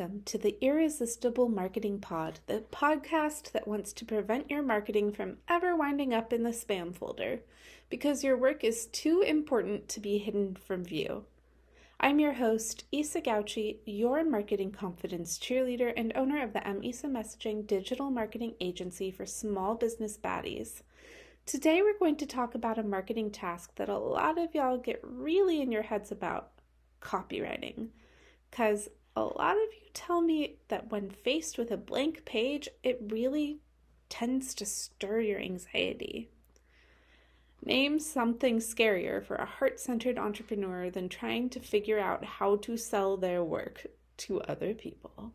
welcome to the Irresistible Marketing Pod, the podcast that wants to prevent your marketing from ever winding up in the spam folder, because your work is too important to be hidden from view. I'm your host, Isa Gauchi, your marketing confidence cheerleader and owner of the Isa Messaging digital marketing agency for small business baddies. Today we're going to talk about a marketing task that a lot of y'all get really in your heads about, copywriting. Because a lot of you tell me that when faced with a blank page, it really tends to stir your anxiety. Name something scarier for a heart-centered entrepreneur than trying to figure out how to sell their work to other people.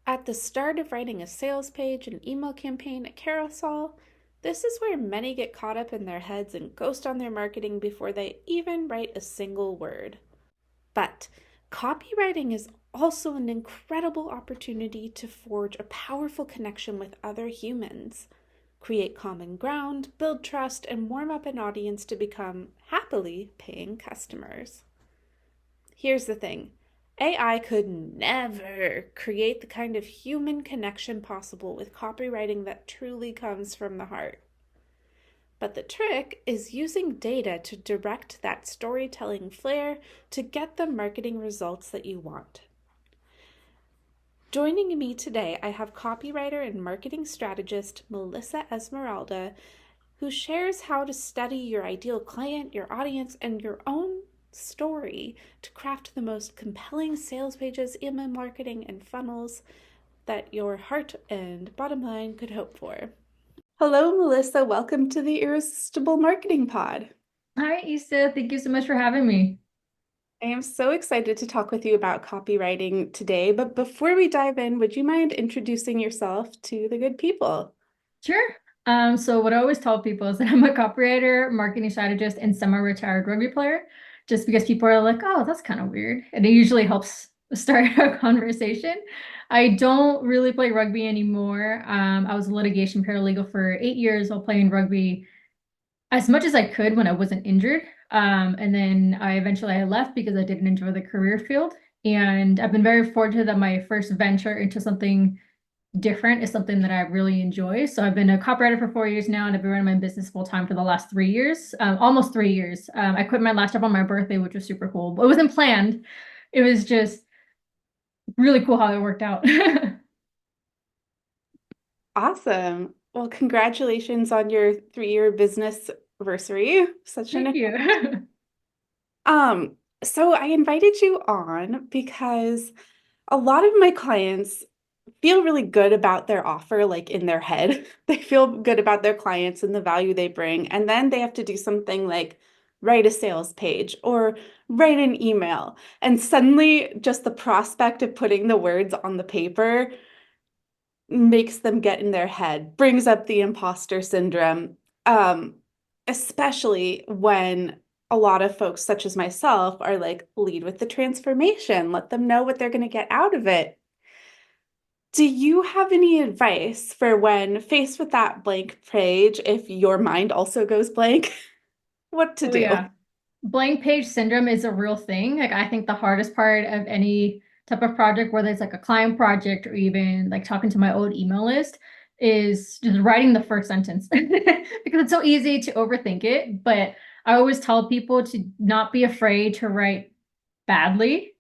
At the start of writing a sales page, an email campaign, a carousel, this is where many get caught up in their heads and ghost on their marketing before they even write a single word. But copywriting is also an incredible opportunity to forge a powerful connection with other humans, create common ground, build trust, and warm up an audience to become happily paying customers. Here's the thing. AI could never create the kind of human connection possible with copywriting that truly comes from the heart. But the trick is using data to direct that storytelling flair to get the marketing results that you want. Joining me today, I have copywriter and marketing strategist Melissa Esmeralda, who shares how to study your ideal client, your audience, and your own story to craft the most compelling sales pages, email marketing, and funnels that your heart and bottom line could hope for. Hello, Melissa. Welcome to the Irresistible Marketing Pod. Hi, Issa. Thank you so much for having me. I am so excited to talk with you about copywriting today. But before we dive in, would you mind introducing yourself to the good people? Sure. So what I always tell people is that I'm a copywriter, marketing strategist, and semi-retired rugby player, just because people are like, oh, that's kind of weird. And it usually helps start a conversation. I don't really play rugby anymore. I was a litigation paralegal for 8 years while playing rugby as much as I could when I wasn't injured. And then I left because I didn't enjoy the career field. And I've been very fortunate that my first venture into something different is something that I really enjoy. So I've been a copywriter for 4 years now, and I've been running my business full time for the last 3 years, almost 3 years. I quit my last job on my birthday, which was super cool. But it wasn't planned. It was just really cool how it worked out. Awesome. Well, congratulations on your 3-year business anniversary. Thank you. Um, so I invited you on because a lot of my clients feel really good about their offer, like in their head. They feel good about their clients and the value they bring. And then they have to do something like write a sales page or write an email. And suddenly just the prospect of putting the words on the paper makes them get in their head, brings up the imposter syndrome, especially when a lot of folks, such as myself, are like, lead with the transformation, let them know what they're going to get out of it. Do you have any advice for when faced with that blank page, if your mind also goes blank, what to Oh do? yeah. Blank page syndrome is a real thing. Like I think the hardest part of any type of project, whether it's like a client project or even like talking to my old email list, is just writing the first sentence because it's so easy to overthink it. But I always tell people to not be afraid to write badly.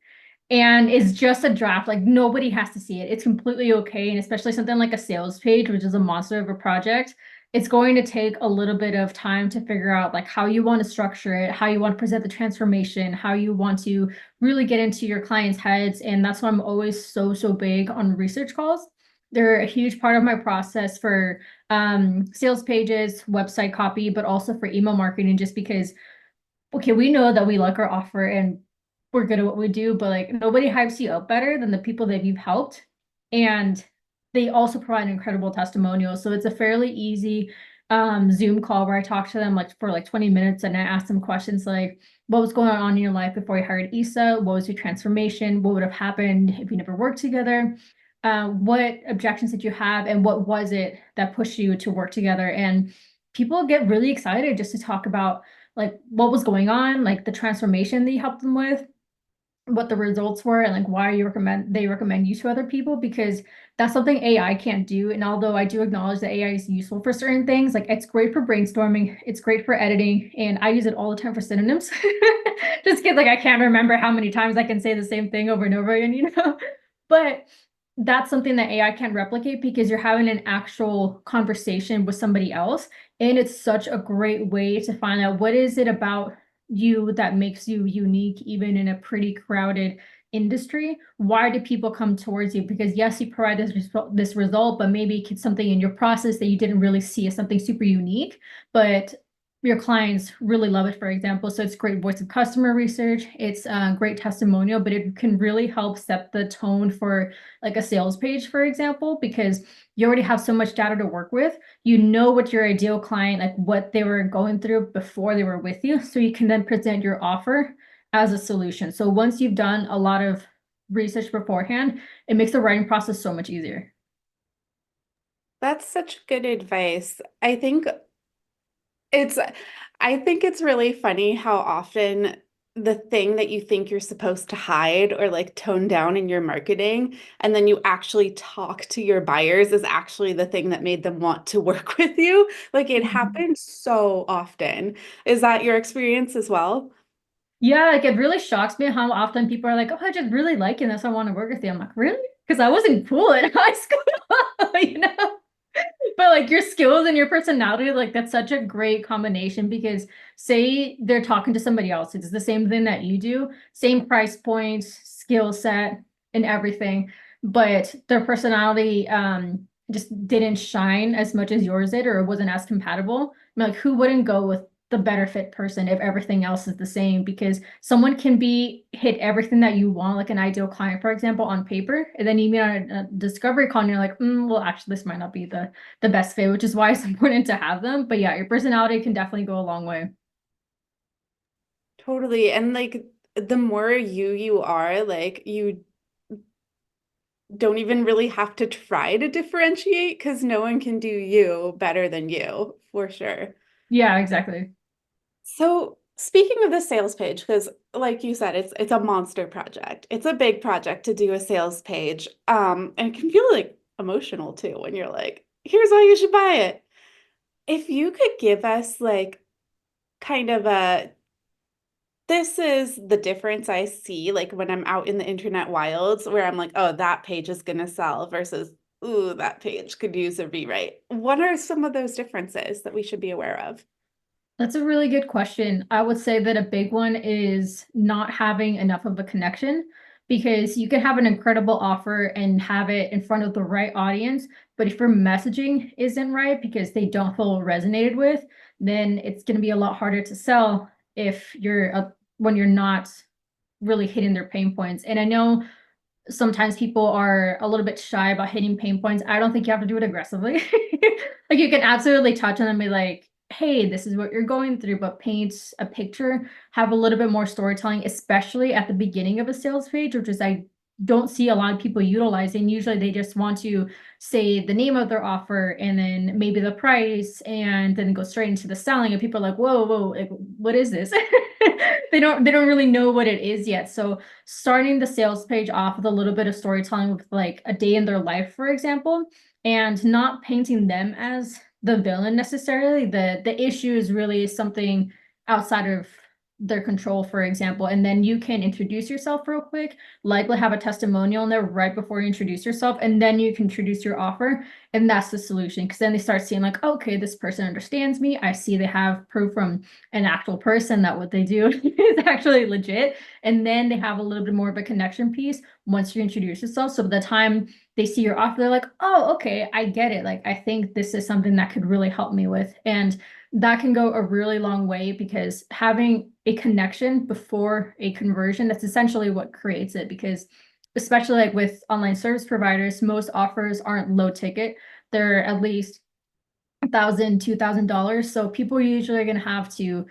And it's just a draft, like nobody has to see it. It's completely okay. And especially something like a sales page, which is a monster of a project, it's going to take a little bit of time to figure out like how you want to structure it, how you want to present the transformation, how you want to really get into your clients' heads. And that's why I'm always so big on research calls. They're a huge part of my process for sales pages, website copy, but also for email marketing, just because, okay, we know that we like our offer and we're good at what we do, but like nobody hypes you up better than the people that you've helped. And they also provide incredible testimonials. So it's a fairly easy Zoom call where I talk to them like for like 20 minutes and I ask them questions like, what was going on in your life before you hired Issa? What was your transformation? What would have happened if you never worked together? What objections did you have? And what was it that pushed you to work together? And people get really excited just to talk about like what was going on, like the transformation that you helped them with, what the results were and like why they recommend you to other people, because that's something AI can't do. And although I do acknowledge that AI is useful for certain things, like it's great for brainstorming, it's great for editing, and I use it all the time for synonyms. Just because like I can't remember how many times I can say the same thing over and over again, you know? But that's something that AI can't replicate because you're having an actual conversation with somebody else. And it's such a great way to find out what is it about you that makes you unique, even in a pretty crowded industry. Why do people come towards you? Because yes, you provide this result, but maybe it's something in your process that you didn't really see as something super unique, but your clients really love it, for example. So it's great voice of customer research. It's a great testimonial, but it can really help set the tone for like a sales page, for example, because you already have so much data to work with. You know what your ideal client, like what they were going through before they were with you. So you can then present your offer as a solution. So once you've done a lot of research beforehand, it makes the writing process so much easier. That's such good advice. It's I think it's really funny how often the thing that you think you're supposed to hide or like tone down in your marketing, and then you actually talk to your buyers is actually the thing that made them want to work with you. Like it Mhm. happens so often. Is that your experience as well? Yeah, like it really shocks me how often people are like, "Oh, I just really like you, and that's why I want to work with you." I'm like, "Really?" Because I wasn't cool in high school, you know? But like your skills and your personality, like that's such a great combination because say they're talking to somebody else, it's the same thing that you do, same price points, skill set, and everything, but their personality just didn't shine as much as yours did, or it wasn't as compatible. I'm like, who wouldn't go with the better fit person if everything else is the same? Because someone can be hit everything that you want, like an ideal client, for example, on paper, and then you meet on a discovery call and you're like, well, actually, this might not be the best fit, which is why it's important to have them. But yeah, your personality can definitely go a long way. Totally. And like the more you are, like you don't even really have to try to differentiate because no one can do you better than you, for sure. Yeah, exactly. So, speaking of the sales page, because like you said, it's a monster project. It's a big project to do a sales page. And it can feel like emotional too when you're like, here's why you should buy it. If you could give us like kind of a this is the difference I see like when I'm out in the internet wilds where I'm like, oh, that page is gonna sell versus ooh, that page could use a rewrite. What are some of those differences that we should be aware of? That's a really good question. I would say that a big one is not having enough of a connection, because you can have an incredible offer and have it in front of the right audience, but if your messaging isn't right because they don't feel resonated with, then it's going to be a lot harder to sell if when you're not really hitting their pain points. And I know sometimes people are a little bit shy about hitting pain points. I don't think you have to do it aggressively. Like you can absolutely touch on them and be like, hey, this is what you're going through, but paint a picture, have a little bit more storytelling, especially at the beginning of a sales page, which is I don't see a lot of people utilizing. Usually they just want to say the name of their offer and then maybe the price and then go straight into the selling. And people are like, whoa, like, what is this? They don't really know what it is yet. So starting the sales page off with a little bit of storytelling with like a day in their life, for example, and not painting them as the villain necessarily. The issue is really something outside of their control, for example. And then you can introduce yourself real quick, likely have a testimonial in there right before you introduce yourself, and then you can introduce your offer. And that's the solution. Because then they start seeing like, okay, this person understands me. I see they have proof from an actual person that what they do is actually legit. And then they have a little bit more of a connection piece once you introduce yourself. So by the time they see your offer, they're like, oh, okay, I get it. Like, I think this is something that could really help me with. And that can go a really long way, because having a connection before a conversion, that's essentially what creates it. Because especially like with online service providers, most offers aren't low ticket. They're at least $1,000, $2,000. So people are usually going to have to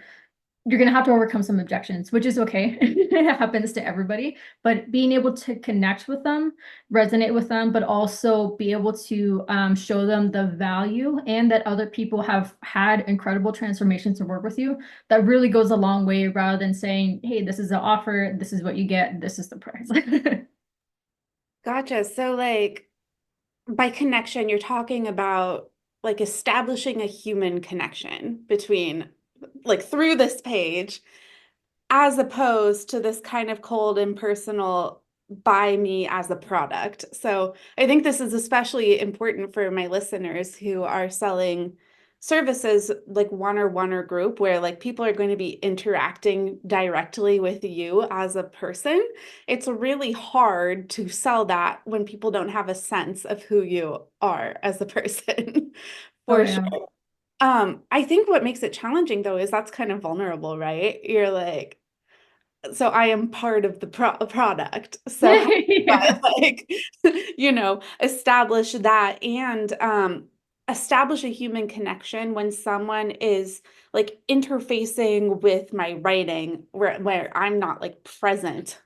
you're going to have to overcome some objections, which is okay. It happens to everybody, but being able to connect with them, resonate with them, but also be able to show them the value and that other people have had incredible transformations to work with you, that really goes a long way rather than saying, hey, this is the offer, this is what you get, this is the price. Gotcha. So like by connection, you're talking about like establishing a human connection between like through this page as opposed to this kind of cold impersonal buy me as a product. So I think this is especially important for my listeners who are selling services like one or group where like people are going to be interacting directly with you as a person. It's really hard to sell that when people don't have a sense of who you are as a person. Oh For yeah. sure. I think what makes it challenging though is that's kind of vulnerable, right? You're like, so I am part of the product. So how do I Yeah. like, establish that and establish a human connection when someone is like interfacing with my writing where I'm not like present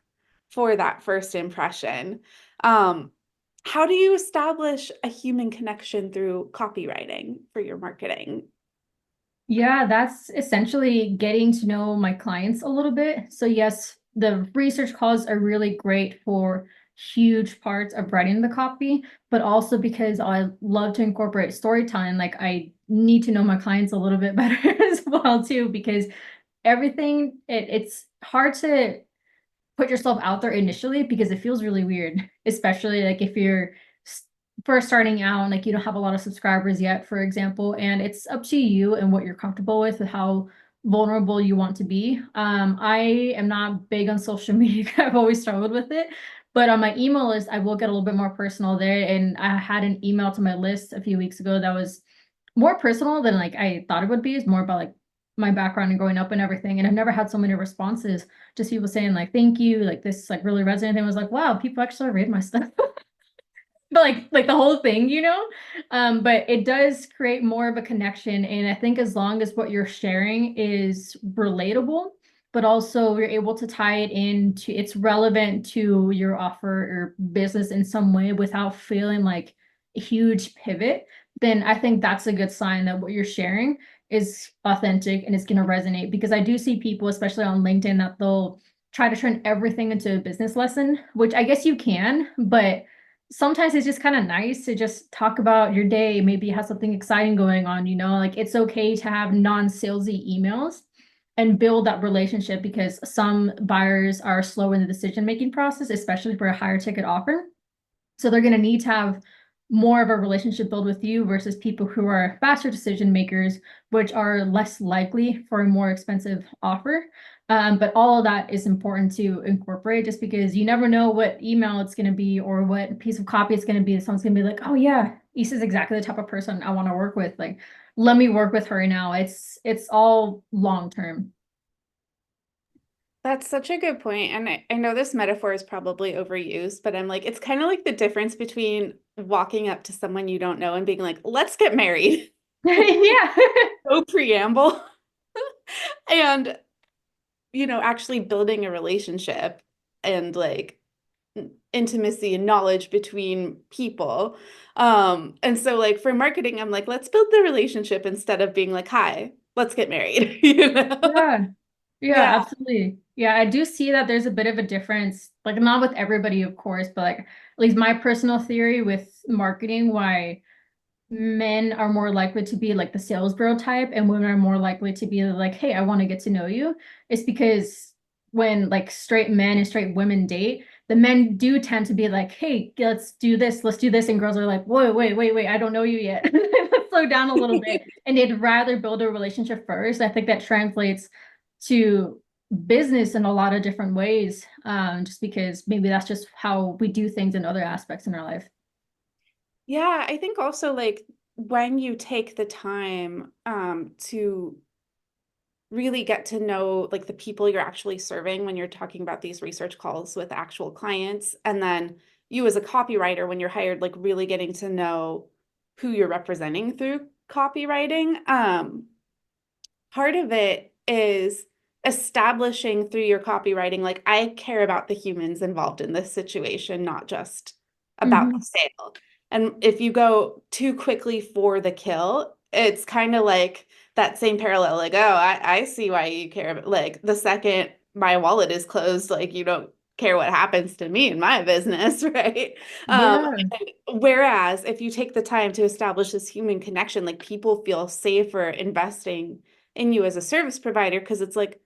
for that first impression. Um, how do you establish a human connection through copywriting for your marketing? Yeah, that's essentially getting to know my clients a little bit. So yes, the research calls are really great for huge parts of writing the copy, but also because I love to incorporate storytelling, like I need to know my clients a little bit better as well too, because it's hard to put yourself out there initially because it feels really weird, especially like if you're first starting out and like you don't have a lot of subscribers yet, for example, and it's up to you and what you're comfortable with and how vulnerable you want to be. I am not big on social media. I've always struggled with it. But on my email list, I will get a little bit more personal there. And I had an email to my list a few weeks ago that was more personal than like I thought it would be. It's more about like my background and growing up and everything. And I've never had so many responses, just people saying like thank you, like this like really resonated. And I was like, wow, people actually read my stuff. But like the whole thing, but it does create more of a connection. And I think as long as what you're sharing is relatable, but also you're able to tie it into it's relevant to your offer or business in some way without feeling like a huge pivot, then I think that's a good sign that what you're sharing is authentic and it's going to resonate. Because I do see people, especially on LinkedIn, that they'll try to turn everything into a business lesson, which I guess you can, but sometimes it's just kind of nice to just talk about your day. Maybe you have something exciting going on, like it's okay to have non-salesy emails and build that relationship because some buyers are slow in the decision-making process, especially for a higher ticket offer. So they're going to need to have more of a relationship build with you versus people who are faster decision makers, which are less likely for a more expensive offer. But all of that is important to incorporate just because you never know what email it's going to be or what piece of copy it's going to be. Someone's going to be like, oh yeah, Issa's exactly the type of person I want to work with. Like, let me work with her now. It's all long term. That's such a good point. And I know this metaphor is probably overused, but I'm like, it's kind of like the difference between walking up to someone you don't know and being like, let's get married. Yeah. No preamble. And, actually building a relationship and like intimacy and knowledge between people. And so like for marketing, I'm like, let's build the relationship instead of being like, hi, let's get married, Yeah. Yeah, Yeah. absolutely. Yeah, I do see that there's a bit of a difference, like not with everybody, of course, but like at least my personal theory with marketing, why men are more likely to be like the sales bro type and women are more likely to be like, hey, I want to get to know you. It's because when like straight men and straight women date, the men do tend to be like, hey, let's do this. And girls are like, whoa, wait, I don't know you yet. Let's slow down a little bit. And they'd rather build a relationship first. I think that translates to business in a lot of different ways, just because maybe that's just how we do things in other aspects in our life. Yeah, I think also like when you take the time to really get to know like the people you're actually serving when you're talking about these research calls with actual clients, and then you as a copywriter when you're hired, like really getting to know who you're representing through copywriting. Part of it is establishing through your copywriting, like I care about the humans involved in this situation, not just about the Mhm. sale. And if you go too quickly for the kill, it's kind of like that same parallel, like, oh, I see why you care. But like the second my wallet is closed, like you don't care what happens to me in my business, right? Um, Yeah. Whereas if you take the time to establish this human connection, like people feel safer investing in you as a service provider because it's like,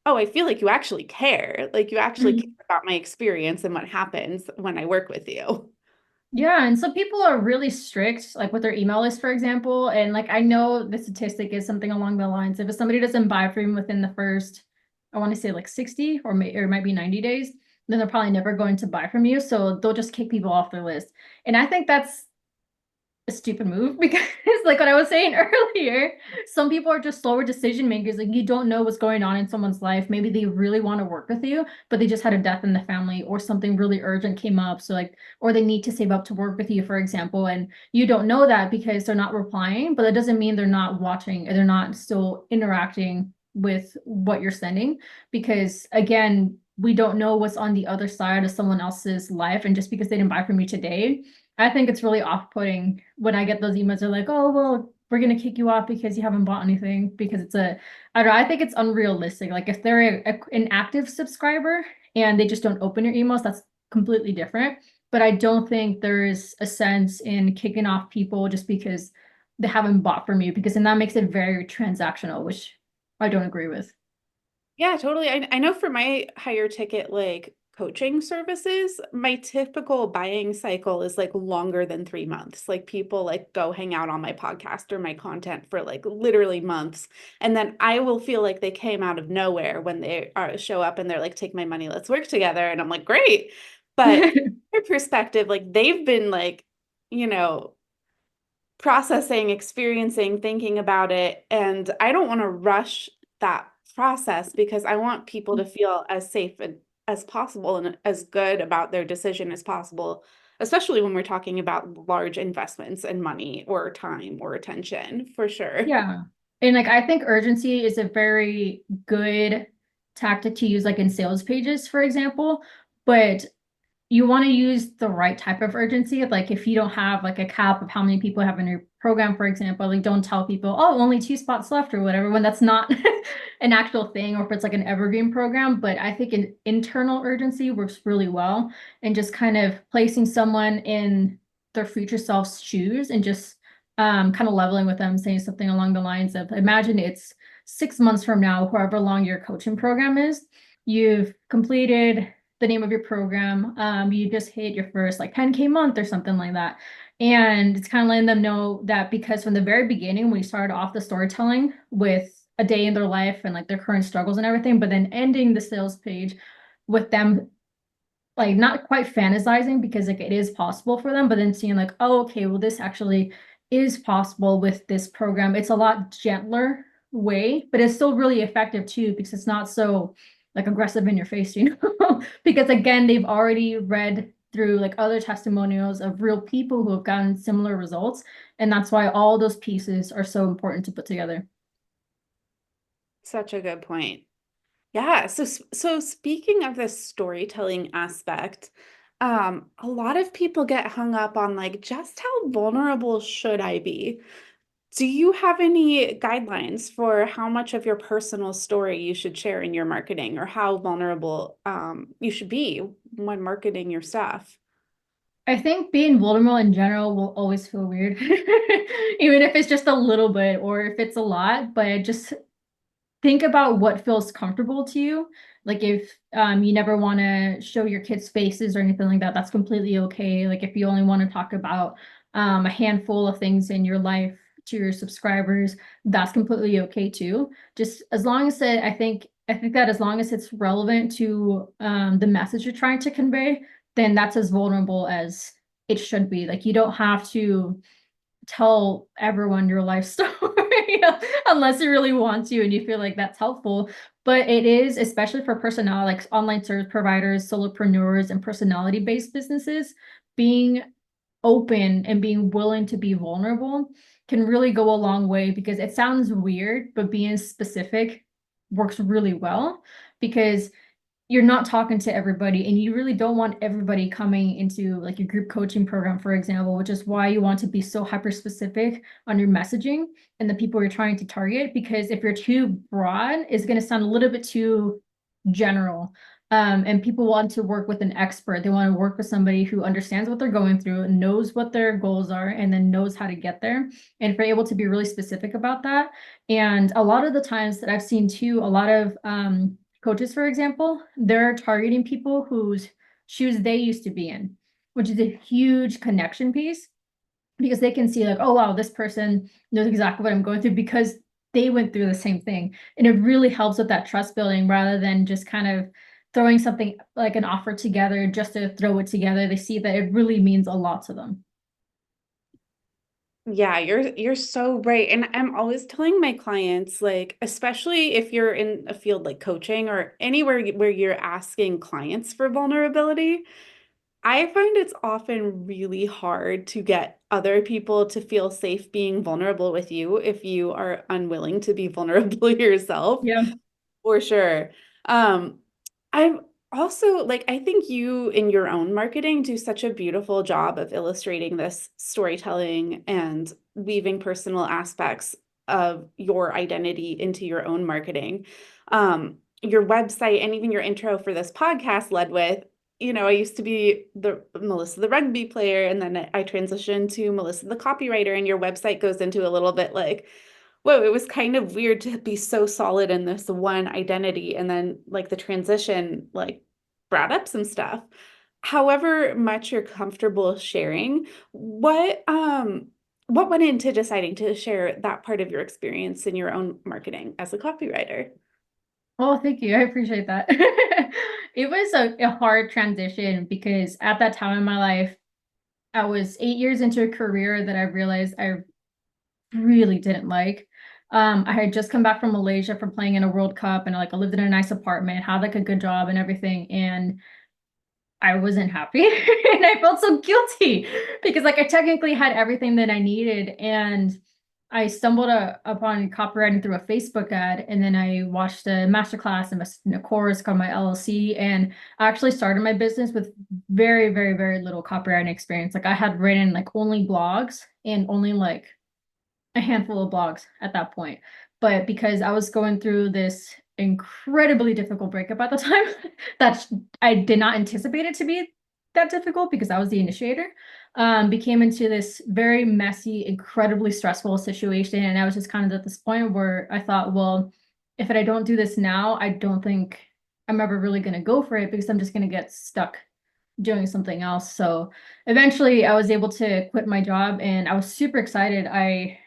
oh, I feel like you actually care. Like you actually care Mhm. about my experience and what happens when I work with you. Yeah, and some people are really strict, like with their email list, for example. And like I know the statistic is something along the lines if somebody doesn't buy from you within the first, I want to say like 60 or it might be 90 days, then they're probably never going to buy from you. So they'll just kick people off their list. And I think that's a stupid move because like what I was saying earlier, some people are just slower decision makers. Like you don't know what's going on in someone's life. Maybe they really want to work with you, but they just had a death in the family or something really urgent came up. So like, or they need to save up to work with you, for example, and you don't know that because they're not replying, but that doesn't mean they're not watching or they're not still interacting with what you're sending. Because again, we don't know what's on the other side of someone else's life. And just because they didn't buy from you today, I think it's really off-putting when I get those emails. They're like, "Oh, well, we're gonna kick you off because you haven't bought anything." Because I don't know. I think it's unrealistic. Like if they're an active subscriber and they just don't open your emails, that's completely different. But I don't think there is a sense in kicking off people just because they haven't bought from you, because then that makes it very transactional, which I don't agree with. Yeah, totally. I know for my higher ticket like coaching services, my typical buying cycle is like longer than 3 months. Like people like go hang out on my podcast or my content for like literally months. And then I will feel like they came out of nowhere when they show up and they're like, take my money, let's work together. And I'm like, great. But from their perspective, like they've been like, you know, processing, experiencing, thinking about it. And I don't want to rush that process because I want people to feel as safe as possible and as good about their decision as possible, especially when we're talking about large investments and money or time or attention, for sure. Yeah. And like I think urgency is a very good tactic to use like in sales pages, for example, but you want to use the right type of urgency. Like if you don't have like a cap of how many people have in your program, for example, like don't tell people, oh, only 2 spots left or whatever, when that's not an actual thing, or if it's like an evergreen program. But I think an internal urgency works really well, and just kind of placing someone in their future self's shoes and just kind of leveling with them, saying something along the lines of, imagine it's 6 months from now, however long your coaching program is, you've completed the name of your program. You just hit your first like 10K month or something like that. And it's kind of letting them know that, because from the very beginning, we started off the storytelling with a day in their life and like their current struggles and everything, but then ending the sales page with them like not quite fantasizing, because like it is possible for them, but then seeing like, oh, okay, well, this actually is possible with this program. It's a lot gentler way, but it's still really effective too, because it's not so like aggressive in your face, you know, because again, they've already read through like other testimonials of real people who have gotten similar results. And that's why all those pieces are so important to put together. Such a good point. Yeah, so speaking of the storytelling aspect, a lot of people get hung up on like just how vulnerable should I be? Do you have any guidelines for how much of your personal story you should share in your marketing or how vulnerable you should be when marketing your stuff? I think being vulnerable in general will always feel weird, even if it's just a little bit or if it's a lot, but just think about what feels comfortable to you. Like if you never want to show your kids' faces or anything like that, that's completely okay. Like if you only want to talk about a handful of things in your life to your subscribers, that's completely okay too. Just as long as it, I think that as long as it's relevant to the message you're trying to convey, then that's as vulnerable as it should be. Like you don't have to tell everyone your life story unless you really want to and you feel like that's helpful. But it is, especially for personnel like online service providers, solopreneurs, and personality based businesses, being open and being willing to be vulnerable can really go a long way, because it sounds weird, but being specific works really well, because you're not talking to everybody, and you really don't want everybody coming into like your group coaching program, for example, which is why you want to be so hyper specific on your messaging and the people you're trying to target. Because if you're too broad, it's going to sound a little bit too general. And people want to work with an expert. They want to work with somebody who understands what they're going through, knows what their goals are, and then knows how to get there. And if you're able to be really specific about that. And a lot of the times that I've seen too, a lot of coaches, for example, they're targeting people whose shoes they used to be in, which is a huge connection piece, because they can see like, oh, wow, this person knows exactly what I'm going through because they went through the same thing. And it really helps with that trust building, rather than just kind of throwing something like an offer together just to throw it together. They see that it really means a lot to them. Yeah, you're so right. And I'm always telling my clients, like, especially if you're in a field like coaching or anywhere where you're asking clients for vulnerability, I find it's often really hard to get other people to feel safe being vulnerable with you if you are unwilling to be vulnerable yourself. Yeah. For sure. I've also like I think you in your own marketing do such a beautiful job of illustrating this storytelling and weaving personal aspects of your identity into your own marketing. Your website and even your intro for this podcast led with, I used to be the Melissa the rugby player, and then I transitioned to Melissa the copywriter, and your website goes into a little bit like whoa, it was kind of weird to be so solid in this one identity. And then like the transition, like brought up some stuff. However much you're comfortable sharing, what went into deciding to share that part of your experience in your own marketing as a copywriter? Oh, thank you. I appreciate that. It was a hard transition, because at that time in my life, I was 8 years into a career that I realized I really didn't like. I had just come back from Malaysia from playing in a World Cup, and like I lived in a nice apartment, had like a good job and everything, and I wasn't happy. And I felt so guilty because like I technically had everything that I needed, and I stumbled upon copywriting through a Facebook ad, and then I watched a masterclass and a course called my LLC, and I actually started my business with very, very, very little copywriting experience. Like I had written like only blogs, and only like a handful of blogs at that point. But because I was going through this incredibly difficult breakup at the time, that I did not anticipate it to be that difficult, because I was the initiator, became into this very messy, incredibly stressful situation. And I was just kind of at this point where I thought, well, if I don't do this now, I don't think I'm ever really going to go for it, because I'm just going to get stuck doing something else. So eventually I was able to quit my job, and I was super excited. I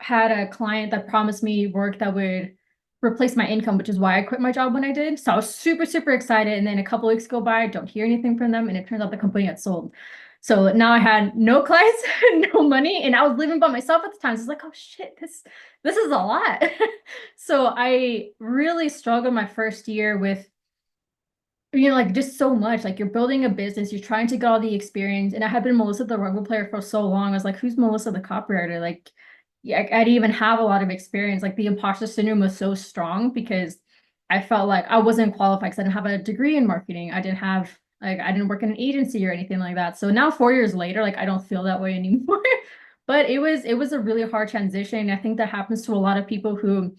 had a client that promised me work that would replace my income, which is why I quit my job when I did. So I was super, super excited. And then a couple weeks go by, I don't hear anything from them. And it turns out the company had sold. So now I had no clients, no money, and I was living by myself at the time. So it's like, oh shit, this is a lot. So I really struggled my first year with, like just so much. Like you're building a business, you're trying to get all the experience. And I had been Melissa the rugby player for so long. I was like, who's Melissa the copywriter? Like, yeah, I didn't even have a lot of experience. Like the imposter syndrome was so strong, because I felt like I wasn't qualified because I didn't have a degree in marketing. I didn't work in an agency or anything like that. So now 4 years later, like I don't feel that way anymore. But it was a really hard transition. I think that happens to a lot of people who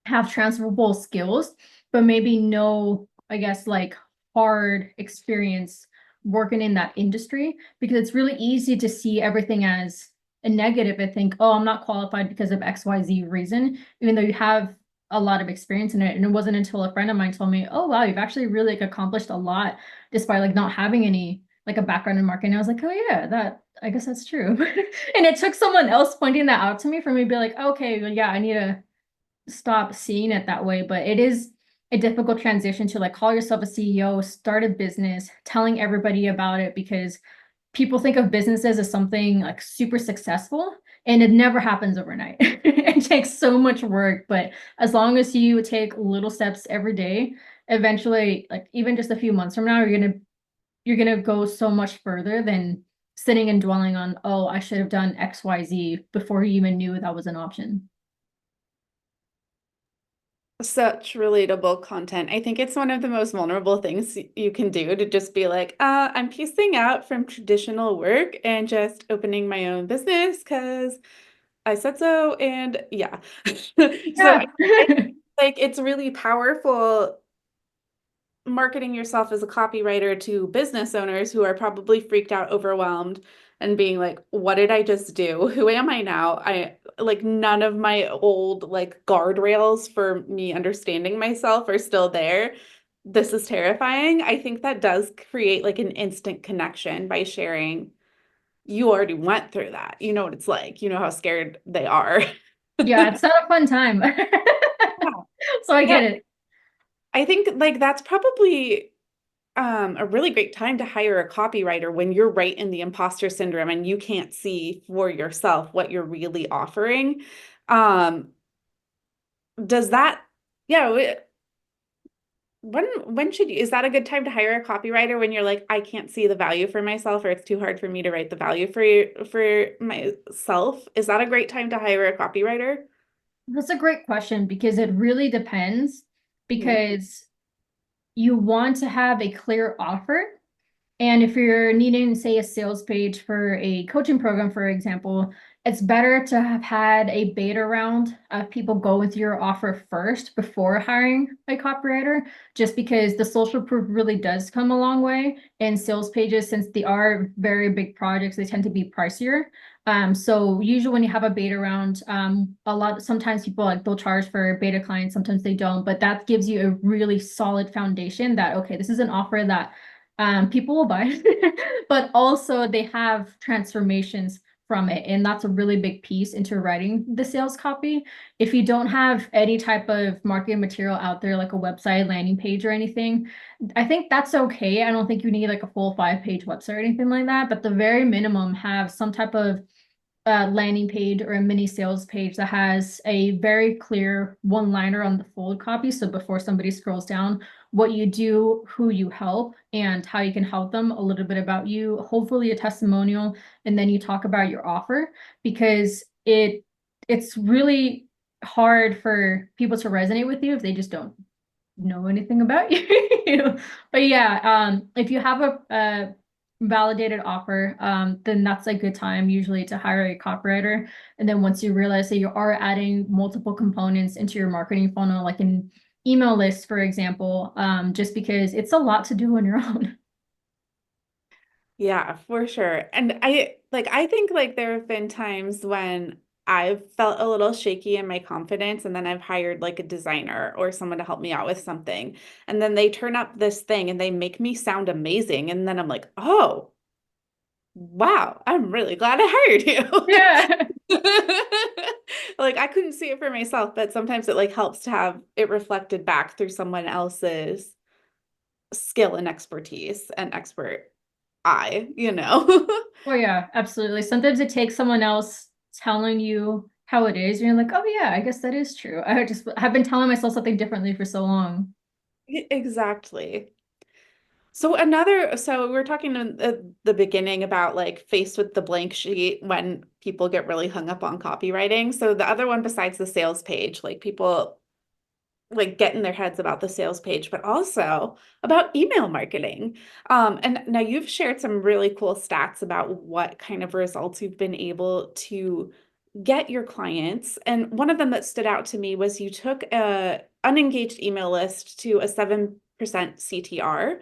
have transferable skills, but maybe no, I guess, like hard experience working in that industry, because it's really easy to see everything as a negative and think, oh, I'm not qualified because of XYZ reason, even though you have a lot of experience in it. And it wasn't until a friend of mine told me, oh, wow, you've actually really like accomplished a lot despite like not having any like a background in marketing. I was like, oh yeah, I guess that's true. And it took someone else pointing that out to me for me to be like, okay, well, yeah, I need to stop seeing it that way. But it is a difficult transition to like call yourself a CEO, start a business, telling everybody about it, because people think of businesses as something like super successful, and it never happens overnight. It takes so much work, but as long as you take little steps every day, eventually, like even just a few months from now, you're gonna go so much further than sitting and dwelling on, oh, I should have done XYZ before you even knew that was an option. Such relatable content. I think it's one of the most vulnerable things you can do to just be like, I'm piecing out from traditional work and just opening my own business because I said so. And yeah. So Yeah. I like it's really powerful marketing yourself as a copywriter to business owners who are probably freaked out, overwhelmed, and being like, what did I just do? Who am I now? I like none of my old like guardrails for me understanding myself are still there. This is terrifying. I think that does create like an instant connection by sharing. You already went through that. You know what it's like. You know how scared they are. Yeah, it's not a fun time. Yeah. So I Yeah. get it. I think like that's probably a really great time to hire a copywriter when you're right in the imposter syndrome and you can't see for yourself what you're really offering. Um, does that, yeah, when should you, is that a good time to hire a copywriter when you're like, I can't see the value for myself or it's too hard for me to write the value for myself? Is that a great time to hire a copywriter? That's a great question because it really depends Mhm. because you want to have a clear offer. And if you're needing, say, a sales page for a coaching program, for example, it's better to have had a beta round of people go with your offer first before hiring a copywriter, just because the social proof really does come a long way. And sales pages, since they are very big projects, they tend to be pricier. So usually when you have a beta round, sometimes people like they'll charge for beta clients, sometimes they don't, but that gives you a really solid foundation that, okay, this is an offer that people will buy, but also they have transformations from it. And that's a really big piece into writing the sales copy. If you don't have any type of marketing material out there, like a website, landing page, or anything, I think that's okay. I don't think you need like a full 5-page website or anything like that, but the very minimum have some type of landing page or a mini sales page that has a very clear one-liner on the full copy. So before somebody scrolls down, what you do, who you help, and how you can help them, a little bit about you, hopefully a testimonial, and then you talk about your offer because it's really hard for people to resonate with you if they just don't know anything about you. But yeah, if you have a validated offer, then that's a good time usually to hire a copywriter. And then once you realize that you are adding multiple components into your marketing funnel, like an email list, for example, just because it's a lot to do on your own. Yeah, for sure. And I think like there have been times when I've felt a little shaky in my confidence and then I've hired like a designer or someone to help me out with something. And then they turn up this thing and they make me sound amazing. And then I'm like, oh, wow, I'm really glad I hired Yeah. you. Like I couldn't see it for myself, but sometimes it like helps to have it reflected back through someone else's skill and expertise and expert eye, you know? Oh yeah, absolutely. Sometimes it takes someone else telling you how it is, and you're like, oh yeah, I guess that is true. I just have been telling myself something differently for so long. Exactly. So we were talking in the beginning about like faced with the blank sheet when people get really hung up on copywriting. So the other one besides the sales page, like people like get in their heads about the sales page, but also about email marketing. And now you've shared some really cool stats about what kind of results you've been able to get your clients. And one of them that stood out to me was you took a unengaged email list to a 7% CTR,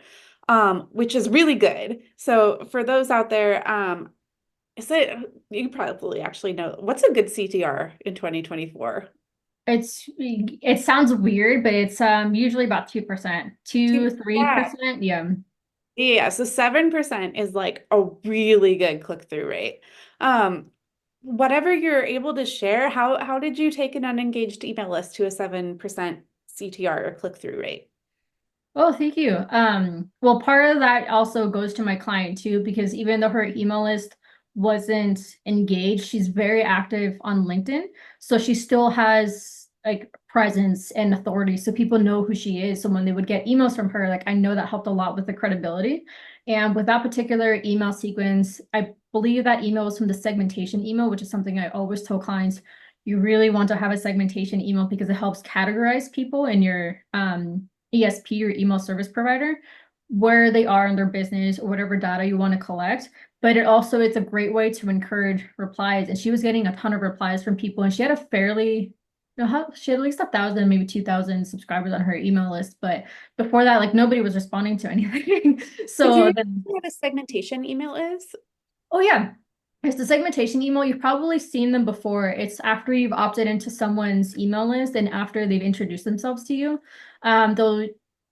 which is really good. So for those out there, is it, you probably actually know what's a good CTR in 2024? It sounds weird, but it's usually about 2%, 2, Yeah. 3%. Yeah. Yeah, so 7% is like a really good click-through rate. Um, Whatever you're able to share, how did you take an unengaged email list to a 7% CTR or click-through rate? Oh, thank you. Well, part of that also goes to my client too, because even though her email list wasn't engaged, she's very active on LinkedIn. So she still has like presence and authority. So people know who she is. So when they would get emails from her, like I know that helped a lot with the credibility. And with that particular email sequence, I believe that email was from the segmentation email, which is something I always tell clients you really want to have a segmentation email because it helps categorize people in your ESP or email service provider where they are in their business or whatever data you want to collect. But it's a great way to encourage replies. And she was getting a ton of replies from people, and she had a fairly, she had at least 1,000, maybe 2,000 subscribers on her email list. But before that, like nobody was responding to anything. Could you So explain then, what a segmentation email is? oh yeah, it's the segmentation email. You've probably seen them before. It's after you've opted into someone's email list and after they've introduced themselves to you. They'll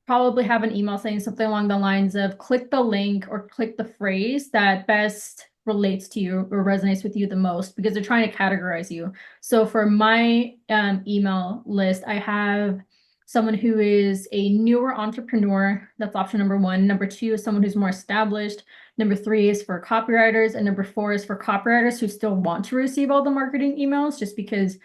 probably have an email saying something along the lines of click the link or click the phrase that best relates to you or resonates with you the most, because they're trying to categorize you. So for my email list, I have someone who is a newer entrepreneur. That's option number one. Number two is someone who's more established. Number three is for copywriters, and number four is for copywriters who still want to receive all the marketing emails, just because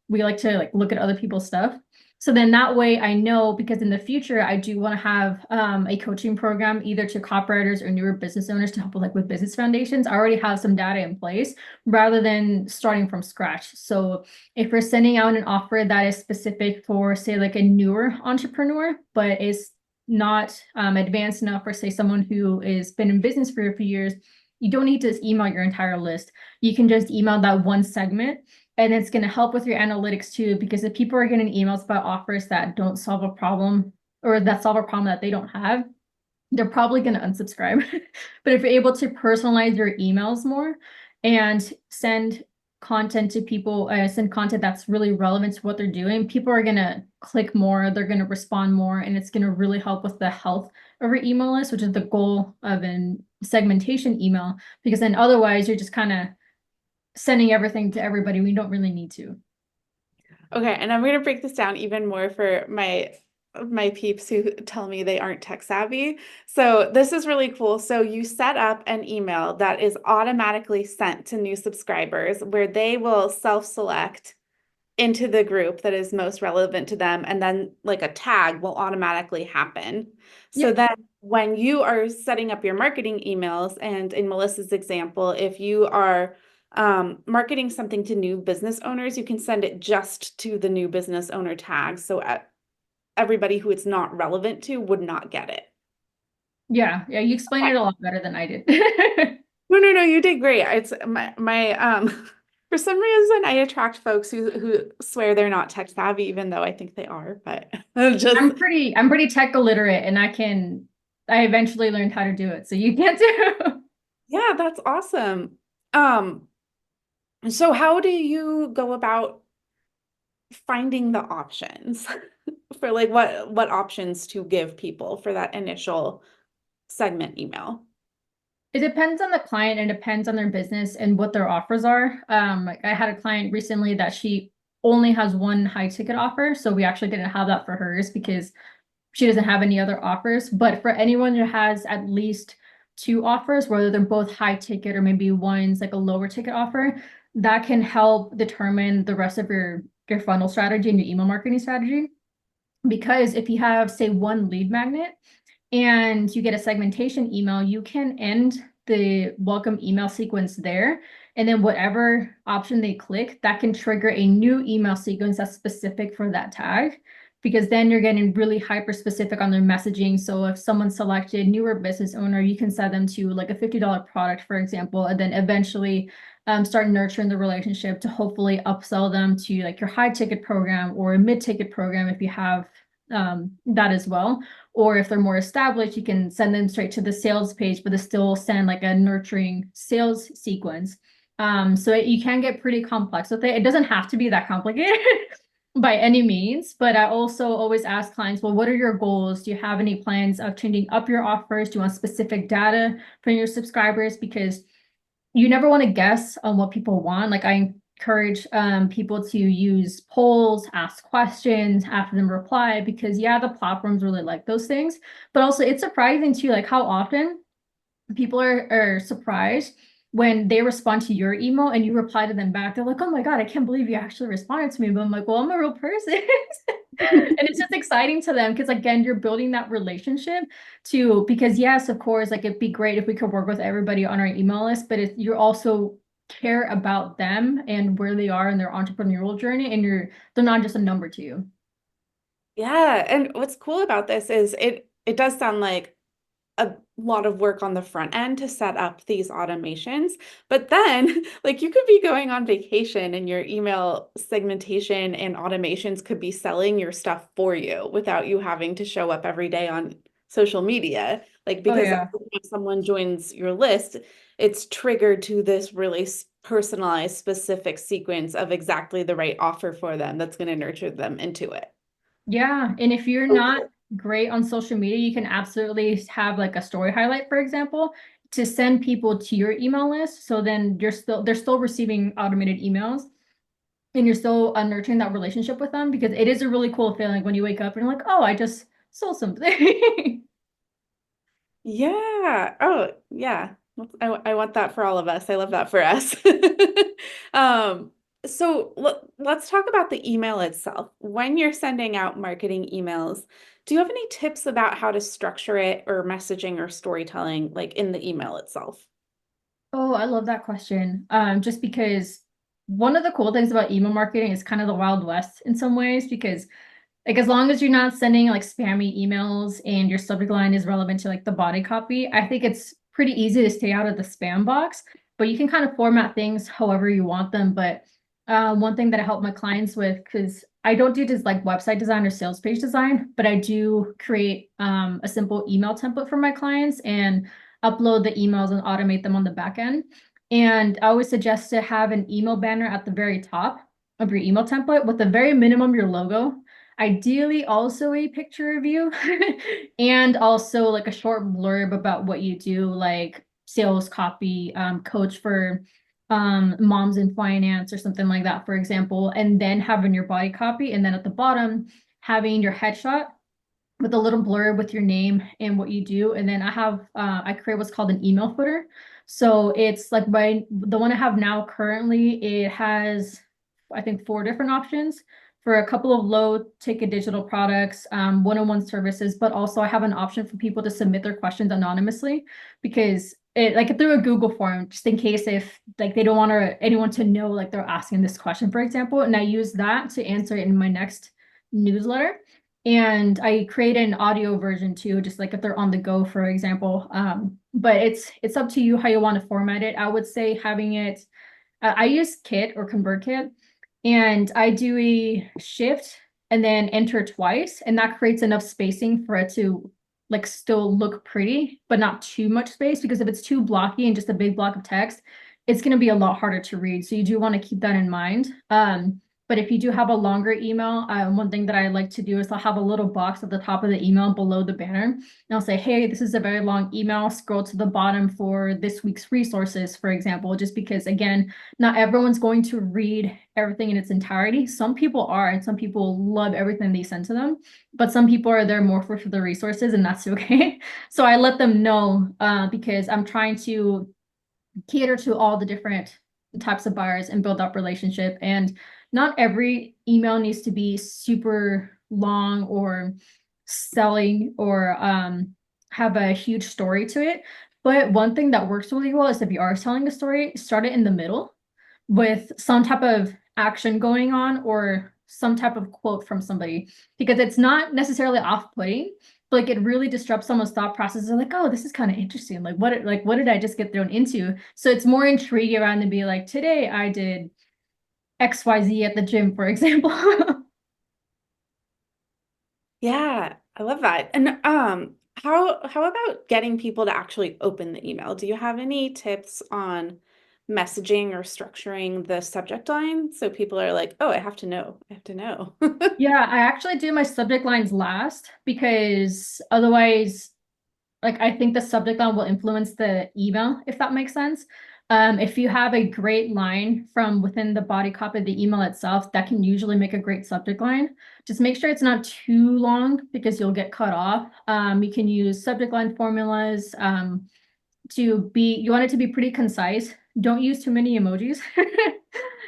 we like to like look at other people's stuff. So then that way I know, because in the future I do want to have a coaching program either to copywriters or newer business owners to help with business foundations. I already have some data in place rather than starting from scratch. So if we're sending out an offer that is specific for, say, like a newer entrepreneur, but is not advanced enough for, say, someone who has been in business for a few years, you don't need to email your entire list. You can just email that one segment, and it's going to help with your analytics too, because if people are getting emails about offers that don't solve a problem or that solve a problem that they don't have, they're probably going to unsubscribe. But if you're able to personalize your emails more and send content to people, send content that's really relevant to what they're doing, people are going to click more, they're going to respond more, and it's going to really help with the health of your email list, which is the goal of a segmentation email, because then otherwise you're just kind of sending everything to everybody. We don't really need to. Okay, and I'm going to break this down even more for my peeps who tell me they aren't tech savvy. So this is really cool. So you set up an email that is automatically sent to new subscribers where they will self-select into the group that is most relevant to them, and then like a tag will automatically happen. So Yep. then when you are setting up your marketing emails, and in Melissa's example, if you are marketing something to new business owners, you can send it just to the new business owner tag. So everybody who it's not relevant to would not get it. Yeah. Yeah. You explained Okay. it a lot better than I did. No, you did great. It's my for some reason I attract folks who swear they're not tech savvy, even though I think they are, but just I'm pretty tech illiterate, and I eventually learned how to do it. So you can't do. yeah, that's awesome. So how do you go about finding the options for like what options to give people for that initial segment email? It depends on the client and depends on their business and what their offers are. Like I had a client recently that she only has one high ticket offer. So we actually didn't have that for hers because she doesn't have any other offers. But for anyone who has at least two offers, whether they're both high ticket or maybe one's like a lower ticket offer, that can help determine the rest of your funnel strategy and your email marketing strategy. Because if you have, say, one lead magnet and you get a segmentation email, you can end the welcome email sequence there. And then whatever option they click, that can trigger a new email sequence that's specific for that tag, because then you're getting really hyper specific on their messaging. So if someone selected newer business owner, you can send them to like a $50 product, for example, and then eventually start nurturing the relationship to hopefully upsell them to like your high ticket program or a mid ticket program if you have that as well. Or if they're more established, you can send them straight to the sales page, but they still send like a nurturing sales sequence. So you can get pretty complex with it. It doesn't have to be that complicated by any means, but I also always ask clients, well, what are your goals? Do you have any plans of changing up your offers? Do you want specific data from your subscribers? Because you never want to guess on what people want. Like I encourage people to use polls, ask questions, have them reply, because yeah, the platforms really like those things. But also it's surprising too, like how often people are surprised when they respond to your email and you reply to them back. They're like, oh my God, I can't believe you actually responded to me. But I'm like, well, I'm a real person. And it's just exciting to them because again, you're building that relationship too, because yes, of course, like it'd be great if we could work with everybody on our email list, but you're also care about them and where they are in their entrepreneurial journey, and they're not just a number to you. Yeah, and what's cool about this is it does sound like a lot of work on the front end to set up these automations. But then, like, you could be going on vacation and your email segmentation and automations could be selling your stuff for you without you having to show up every day on social media. Like, Oh because yeah. if someone joins your list, it's triggered to this really personalized, specific sequence of exactly the right offer for them that's going to nurture them into it. Yeah, and if you're not great on social media, you can absolutely have like a story highlight, for example, to send people to your email list. So then they're still receiving automated emails, and you're still nurturing that relationship with them, because it is a really cool feeling when you wake up and you're like, oh, I just sold something. Yeah. Oh, yeah. I want that for all of us. I love that for us. Um, so let's talk about the email itself. When you're sending out marketing emails, do you have any tips about how to structure it or messaging or storytelling like in the email itself? Oh, I love that question. Just because one of the cool things about email marketing is kind of the Wild West in some ways, because like as long as you're not sending like spammy emails and your subject line is relevant to like the body copy, I think it's pretty easy to stay out of the spam box. But you can kind of format things however you want them. But one thing that I help my clients with, because I don't do just like website design or sales page design, but I do create a simple email template for my clients and upload the emails and automate them on the back end. And I always suggest to have an email banner at the very top of your email template with the very minimum your logo. Ideally, also a picture of you, and also like a short blurb about what you do, like sales copy, coach for moms in finance or something like that, for example, and then having your body copy, and then at the bottom having your headshot with a little blurb with your name and what you do. And then I create what's called an email footer. So it's like the one I have now currently, it has, I think, 4 different options for a couple of low ticket digital products, one-on-one services, but also I have an option for people to submit their questions anonymously, because it like through a Google form, just in case if like they don't want anyone to know like they're asking this question, for example, and I use that to answer it in my next newsletter. And I create an audio version too, just like if they're on the go, for example. But it's up to you how you want to format it. I would say having it, I use Kit or ConvertKit, and I do a shift and then enter twice, and that creates enough spacing for it to like still look pretty, but not too much space, because if it's too blocky and just a big block of text, it's going to be a lot harder to read. So you do want to keep that in mind. But if you do have a longer email, one thing that I like to do is I'll have a little box at the top of the email below the banner. And I'll say, hey, this is a very long email. Scroll to the bottom for this week's resources, for example, just because, again, not everyone's going to read everything in its entirety. Some people are, and some people love everything they send to them. But some people are there more for the resources, and that's okay. So I let them know because I'm trying to cater to all the different types of buyers and build up relationship. And not every email needs to be super long or selling or have a huge story to it. But one thing that works really well is if you are telling a story, start it in the middle with some type of action going on or some type of quote from somebody, because it's not necessarily off-putting, but like it really disrupts someone's thought process. They're like, oh, this is kind of interesting. What did I just get thrown into? So it's more intriguing around to be like, today I did XYZ at the gym, for example. Yeah, I love that. And how about getting people to actually open the email? Do you have any tips on messaging or structuring the subject line so people are like, "Oh, I have to know. I have to know." Yeah, I actually do my subject lines last, because otherwise, like, I think the subject line will influence the email, if that makes sense. If you have a great line from within the body copy of the email itself, that can usually make a great subject line. Just make sure it's not too long, because you'll get cut off. You can use subject line formulas you want it to be pretty concise. Don't use too many emojis.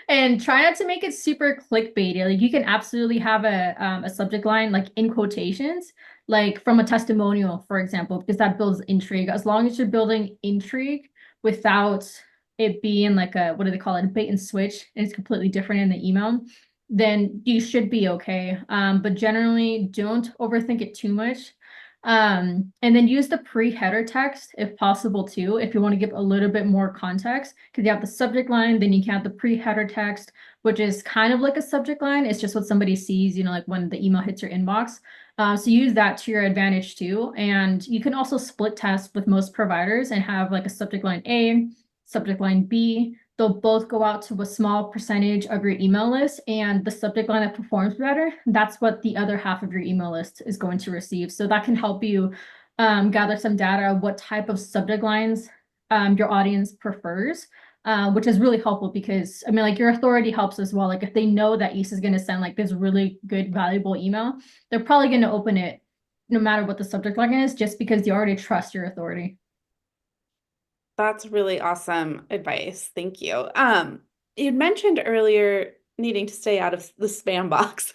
And try not to make it super clickbaity. Like you can absolutely have a subject line like in quotations, like from a testimonial, for example, because that builds intrigue. As long as you're building intrigue without it being like a, what do they call it, a bait and switch, and it's completely different in the email, then you should be okay. But generally don't overthink it too much. And then use the pre-header text if possible too, if you want to give a little bit more context, because you have the subject line, then you can have the pre-header text, which is kind of like a subject line. It's just what somebody sees, you know, like when the email hits your inbox. So use that to your advantage too. And you can also split test with most providers and have like a subject line A, subject line B. They'll both go out to a small percentage of your email list, and the subject line that performs better, that's what the other half of your email list is going to receive. So that can help you gather some data of what type of subject lines your audience prefers. Which is really helpful because I mean, like your authority helps as well. Like if they know that Ace is going to send like this really good, valuable email, they're probably going to open it no matter what the subject line is, just because they already trust your authority. That's really awesome advice. Thank you. You'd mentioned earlier needing to stay out of the spam box.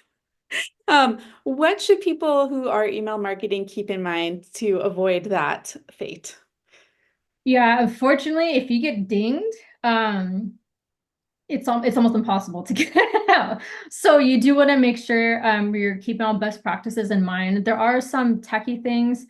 What should people who are email marketing keep in mind to avoid that fate? Yeah, unfortunately, if you get dinged, it's almost impossible to get out. So you do want to make sure you're keeping all best practices in mind. There are some techie things.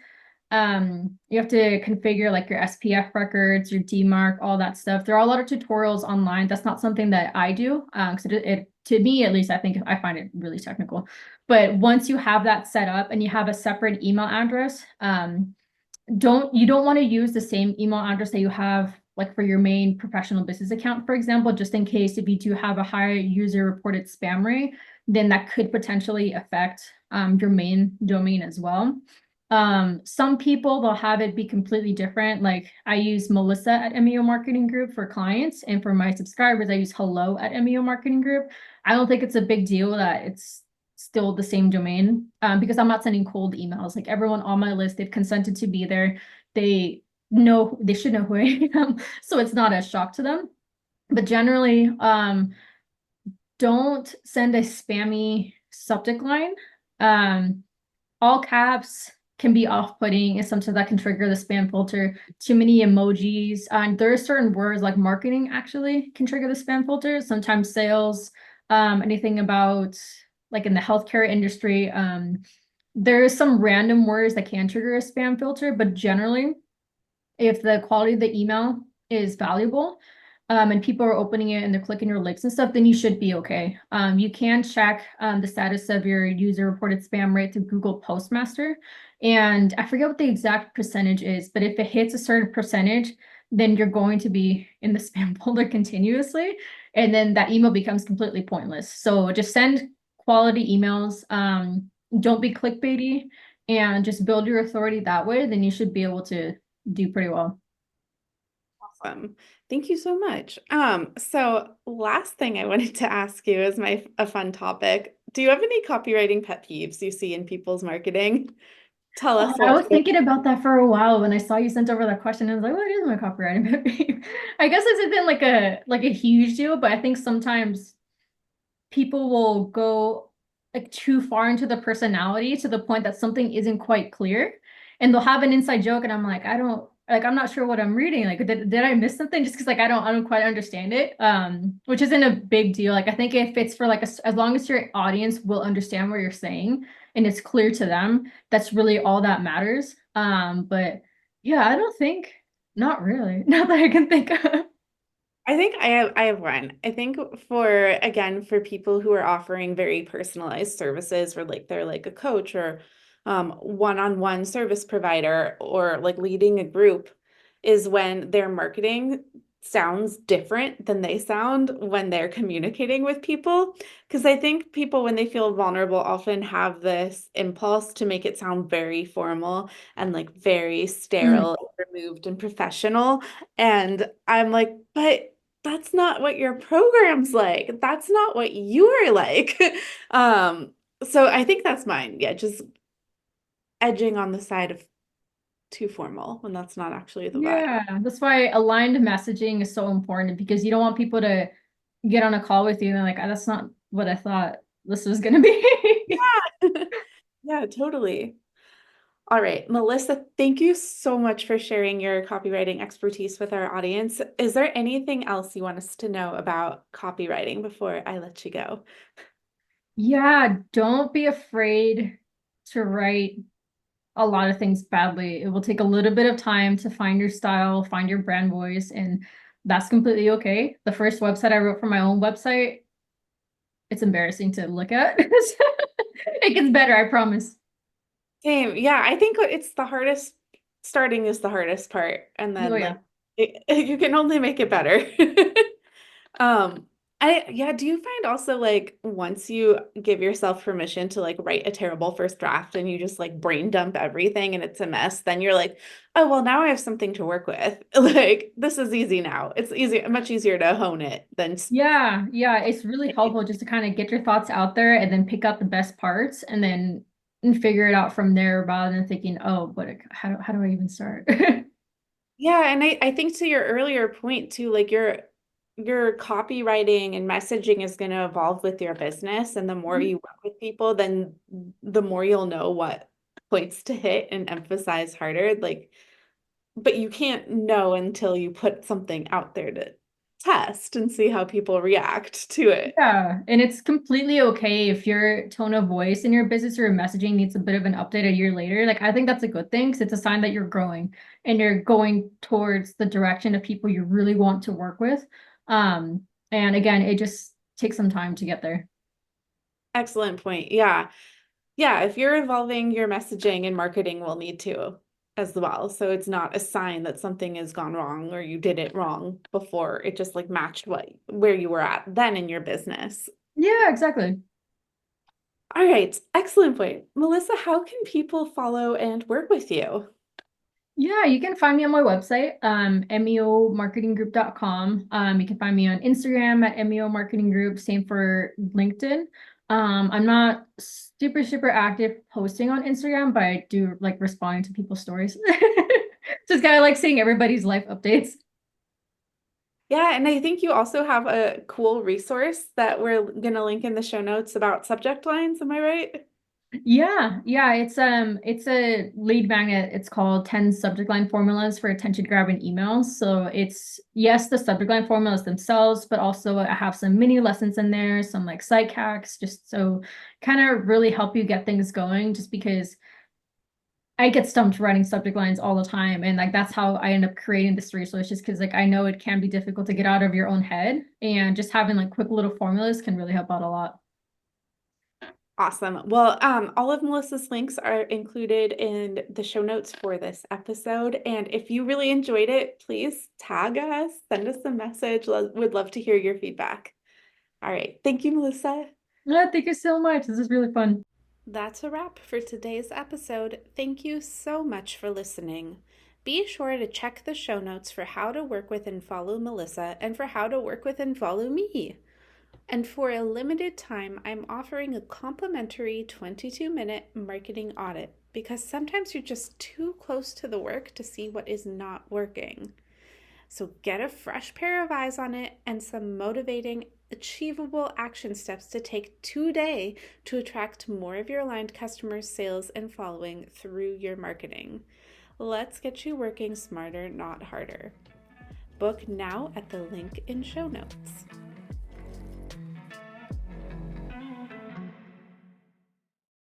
You have to configure like your SPF records, your DMARC, all that stuff. There are a lot of tutorials online. That's not something that I do, because it to me at least, I think I find it really technical. But once you have that set up and you have a separate email address, you don't want to use the same email address that you have like for your main professional business account, for example, just in case if you do have a higher user reported spam rate, then that could potentially affect your main domain as well. Some people, they'll have it be completely different. Like I use Melissa at MEO Marketing Group for clients, and for my subscribers, I use hello at MEO Marketing Group. I don't think it's a big deal that it's still the same domain, because I'm not sending cold emails. Like everyone on my list, they've consented to be there. They they should know who I am, so it's not a shock to them. But generally, don't send a spammy subject line. All caps can be off-putting, and sometimes that can trigger the spam filter. Too many emojis, and there are certain words like marketing actually can trigger the spam filter. Sometimes sales, anything about like in the healthcare industry, there is some random words that can trigger a spam filter, but generally, if the quality of the email is valuable, and people are opening it and they're clicking your links and stuff, then you should be okay. You can check the status of your user reported spam rate through Google Postmaster. And I forget what the exact percentage is, but if it hits a certain percentage, then you're going to be in the spam folder continuously. And then that email becomes completely pointless. So just send quality emails. Don't be clickbaity and just build your authority that way. Then you should be able to do pretty well. Awesome. Thank you so much. So last thing I wanted to ask you is a fun topic. Do you have any copywriting pet peeves you see in people's marketing? Tell us I what. was thinking about that for a while when I saw you sent over that question. I was like, what is my copywriting pet peeve? I guess this isn't like a huge deal, but I think sometimes people will go like too far into the personality to the point that something isn't quite clear, and they'll have an inside joke, and I'm like, I'm not sure what I'm reading. Like, did I miss something? Just because like I don't quite understand it. Which isn't a big deal. Like I think if it's for like as long as your audience will understand what you're saying and it's clear to them, that's really all that matters. But yeah, I don't think, not really, not that I can think of. I think I have one. I think for people who are offering very personalized services, where like they're like a coach or one-on-one service provider, or like leading a group, is when their marketing sounds different than they sound when they're communicating with people. Because I think people, when they feel vulnerable, often have this impulse to make it sound very formal and like very Mm. sterile, removed, and professional. And I'm like, but that's not what your program's like. That's not what you're like. Um, so I think that's mine. Yeah, just edging on the side of too formal when that's not actually the vibe. Yeah, that's why aligned messaging is so important, because you don't want people to get on a call with you and they're like, "Ah, that's not what I thought this was gonna be." Yeah, totally. All right, Melissa, thank you so much for sharing your copywriting expertise with our audience. Is there anything else you want us to know about copywriting before I let you go? Yeah, don't be afraid to write a lot of things badly. It will take a little bit of time to find your style, find your brand voice, and that's completely okay. The first website I wrote for my own website, it's embarrassing to look at. It gets better, I promise. Same. Yeah, I think it's the hardest. Starting is the hardest part, and Oh then yeah. like you can only make it better. Um, yeah, do you find also like once you give yourself permission to like write a terrible first draft and you just like brain dump everything and it's a mess, then you're like, oh well, now I have something to work with. Like this is easy now. It's easy, much easier to hone it than Yeah, yeah, it's really helpful just to kind of get your thoughts out there and then pick out the best parts and then and figure it out from there rather than thinking, oh, but how do I even start? Yeah, and I think to your earlier point too, like your copywriting and messaging is going to evolve with your business, and the more you work with people, then the more you'll know what points to hit and emphasize harder. Like, but you can't know until you put something out there to test and see how people react to it. Yeah, and it's completely okay if your tone of voice in your business or your messaging needs a bit of an update a year later. Like, I think that's a good thing because it's a sign that you're growing and you're going towards the direction of people you really want to work with. And again, it just takes some time to get there. Excellent point. Yeah. Yeah, if you're evolving, your messaging and marketing will need to as well. So it's not a sign that something has gone wrong or you did it wrong before. It just like matched what where you were at then in your business. Yeah, exactly. All right, excellent point. Melissa, how can people follow and work with you? Yeah, you can find me on my website, meomarketinggroup.com. You can find me on Instagram at meo marketing group, same for LinkedIn. I'm not super active posting on Instagram, but I do like responding to people's stories. Just kind of like seeing everybody's life updates. Yeah, and I think you also have a cool resource that we're going to link in the show notes about subject lines. Am I right? Yeah, it's a lead magnet. It's called 10 subject line formulas for attention grabbing emails. So it's yes, the subject line formulas themselves, but also I have some mini lessons in there, some like site hacks, just so kind of really help you get things going, just because I get stumped writing subject lines all the time. And like that's how I end up creating this resource, just because like I know it can be difficult to get out of your own head. And just having like quick little formulas can really help out a lot. Awesome. Well, all of Melissa's links are included in the show notes for this episode. And if you really enjoyed it, please tag us, send us a message. Would love to hear your feedback. All right. Thank you, Melissa. Yeah, thank you so much. This is really fun. That's a wrap for today's episode. Thank you so much for listening. Be sure to check the show notes for how to work with and follow Melissa and for how to work with and follow me. And for a limited time, I'm offering a complimentary 22-minute marketing audit because sometimes you're just too close to the work to see what is not working. So get a fresh pair of eyes on it and some motivating, achievable action steps to take today to attract more of your aligned customers, sales, and following through your marketing. Let's get you working smarter, not harder. Book now at the link in show notes.